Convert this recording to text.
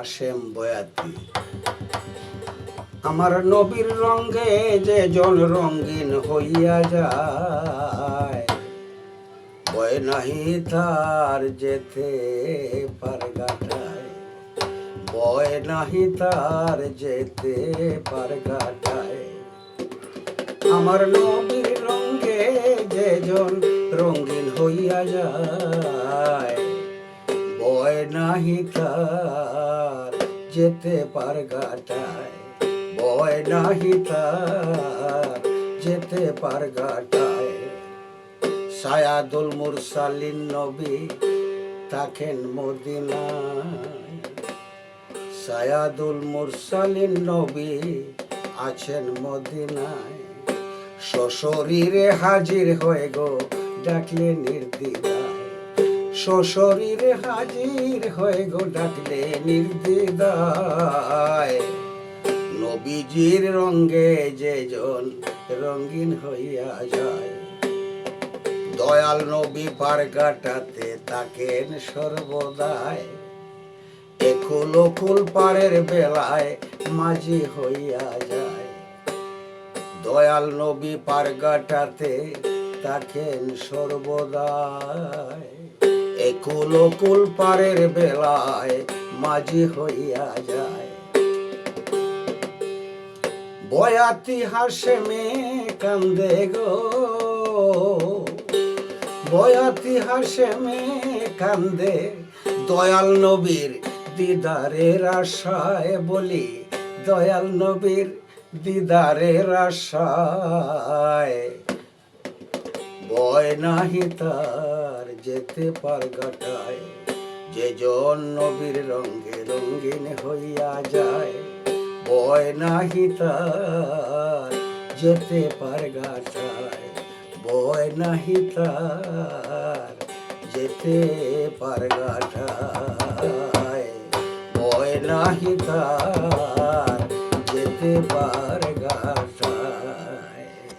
হাশেম বয়াতি। আমার নবীর রঙ্গে যে জন রঙ্গিন হইয়া যায়, ভয় নাহি তার যেতে পারগাটায়, ভয় নাহি তার যেতে পারগাটায়। আমার নবীর রঙ্গে যে জন রঙ্গিন হইয়া যায়, ভয় নাহি তার যেতে পারগাটায়, ভয় নাহি তার যেতে পারগাটায়। সায়াদুল মুরসালিন নবী থাকেন মদিনায়, সায়াদুল মুরসালিন নবী আছেন মদিনায়। সশরীরে হাজির হয়ে গো ডাকলে নির্দ্বিধায়, সশরীরে হাজির হয়ে গো ডাকলে নির্দ্বিধায়। নবীজির রঙ্গে যে জন রঙ্গিন হইয়া যায়, দয়াল নবী পারগাটাতে থাকেন সর্বদাই। একুল ওকুল পারের বেলায় মাঝি হইয়া যায়, দয়াল নবী পারগাটাতে থাকেন সর্বদাই। একুল ওকুল পারের বেলায় মাঝি হইয়া যায়। বয়াতি হাশেমে কান্দে গো, বয়াতি হাশেমে কান্দে, দয়াল নবীর দিদারের আশায়। বলি দয়াল নবীর দিদারের আশায়, ভয় নাহি তার যেতে পারগাটায়। যে জন নবীর রঙ্গে রঙ্গিন হইয়া যায়, ভয় নাহি তার যেতে পারগাটায়, ভয় নাহি তার যেতে পারগাটায়, ভয় নাহি তার যেতে পারগাটায়।